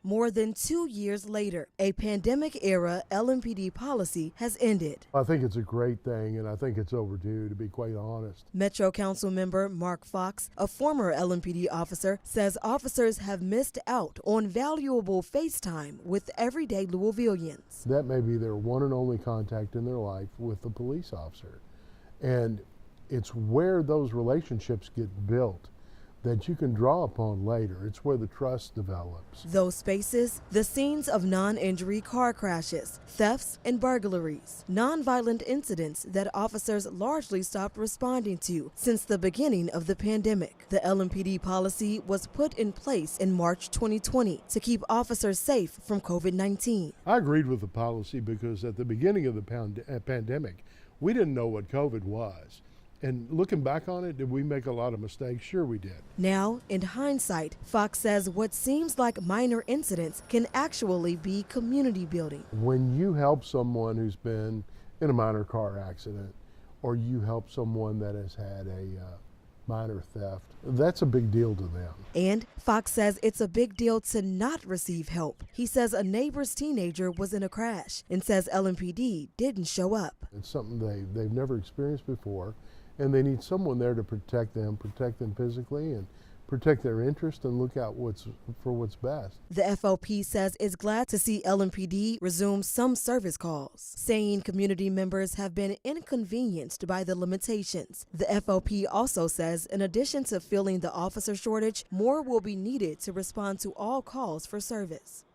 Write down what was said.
More than 2 years later, a pandemic-era LMPD policy has ended. I think it's a great thing, and I think it's overdue, to be quite honest. Metro Council member Mark Fox, a former LMPD officer, says officers have missed out on valuable face time with everyday Louisvillians. That may be their one and only contact in their life with the police officer. And it's where those relationships get built that you can draw upon later. It's where the trust develops. Those spaces, the scenes of non-injury car crashes, thefts, and burglaries, non-violent incidents that officers largely stopped responding to since the beginning of the pandemic. The LMPD policy was put in place in March 2020 to keep officers safe from COVID-19. I agreed with the policy because at the beginning of the pandemic, we didn't know what COVID was. And looking back on it, did we make a lot of mistakes? Sure we did. Now, in hindsight, Fox says what seems like minor incidents can actually be community building. When you help someone who's been in a minor car accident, or you help someone that has had a minor theft, that's a big deal to them. And Fox says it's a big deal to not receive help. He says a neighbor's teenager was in a crash and says LMPD didn't show up. It's something they've never experienced before, and they need someone there to protect them physically and protect their interest and look out for what's best. The FOP says it's glad to see LMPD resume some service calls, saying community members have been inconvenienced by the limitations. The FOP also says in addition to filling the officer shortage, more will be needed to respond to all calls for service.